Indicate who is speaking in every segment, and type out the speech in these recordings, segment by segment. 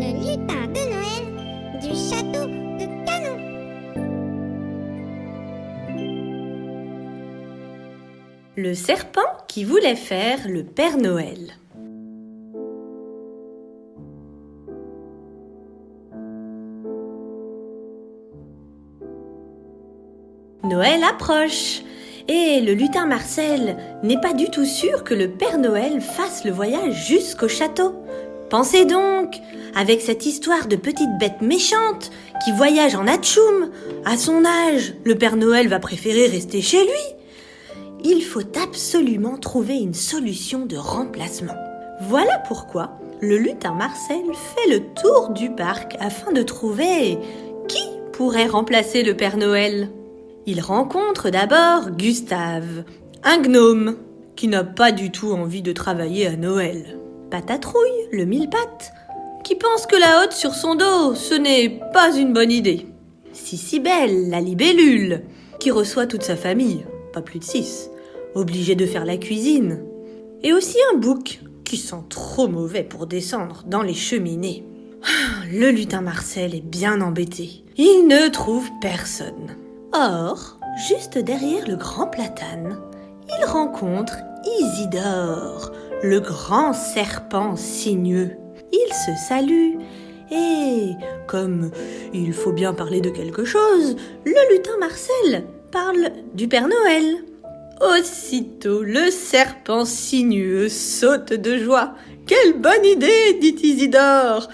Speaker 1: Le lutin de Noël du château de Canon.
Speaker 2: Le serpent qui voulait faire le Père Noël. Noël approche et le lutin Marcel n'est pas du tout sûr que le Père Noël fasse le voyage jusqu'au château. Pensez donc, avec cette histoire de petite bête méchante qui voyage en atchoum, à son âge, le Père Noël va préférer rester chez lui. Il faut absolument trouver une solution de remplacement. Voilà pourquoi le lutin Marcel fait le tour du parc afin de trouver qui pourrait remplacer le Père Noël. Il rencontre d'abord Gustave, un gnome qui n'a pas du tout envie de travailler à Noël. Patatrouille, le mille-pattes, qui pense que la hotte sur son dos, ce n'est pas une bonne idée. Cicibelle, la libellule, qui reçoit toute sa famille, pas plus de 6, obligé de faire la cuisine. Et aussi un bouc, qui sent trop mauvais pour descendre dans les cheminées. Le lutin Marcel est bien embêté. Il ne trouve personne. Or, juste derrière le grand platane, il rencontre Isidore, le grand serpent sinueux. Ils se saluent et, comme il faut bien parler de quelque chose, le lutin Marcel parle du Père Noël. Aussitôt, le serpent sinueux saute de joie. « Quelle bonne idée !» dit Isidore.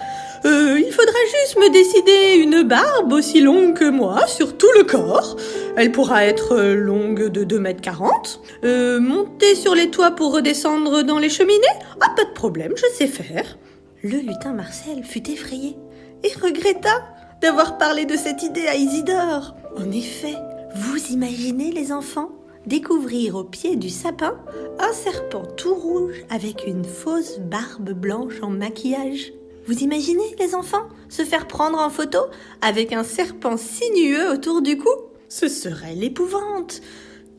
Speaker 2: Il faudra juste me décider une barbe aussi longue que moi sur tout le corps. Elle pourra être longue de 2,40 m. Monter sur les toits pour redescendre dans les cheminées? Ah, pas de problème, je sais faire. » Le lutin Marcel fut effrayé et regretta d'avoir parlé de cette idée à Isidore. En effet, vous imaginez les enfants découvrir au pied du sapin un serpent tout rouge avec une fausse barbe blanche en maquillage. Vous imaginez les enfants se faire prendre en photo avec un serpent sinueux autour du cou? Ce serait l'épouvante.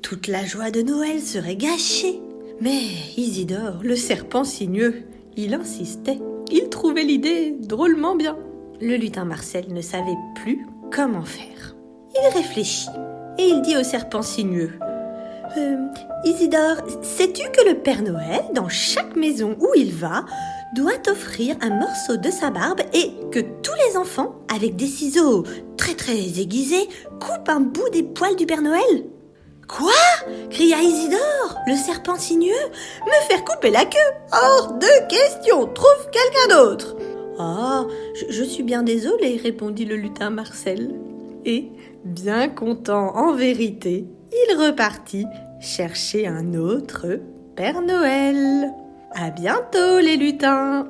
Speaker 2: Toute la joie de Noël serait gâchée. Mais Isidore, le serpent sinueux, il insistait. Il trouvait l'idée drôlement bien. Le lutin Marcel ne savait plus comment faire. Il réfléchit et il dit au serpent sinueux: Isidore, sais-tu que le Père Noël, dans chaque maison où il va, doit offrir un morceau de sa barbe et que tous les enfants, avec des ciseaux très aiguisés, coupent un bout des poils du Père Noël? Quoi? Cria Isidore, le serpent sinueux. Me faire couper la queue? Hors de question, trouve quelqu'un d'autre. Ah, je suis bien désolé, répondit le lutin Marcel. Et, bien content en vérité, il repartit chercher un autre Père Noël. À bientôt les lutins!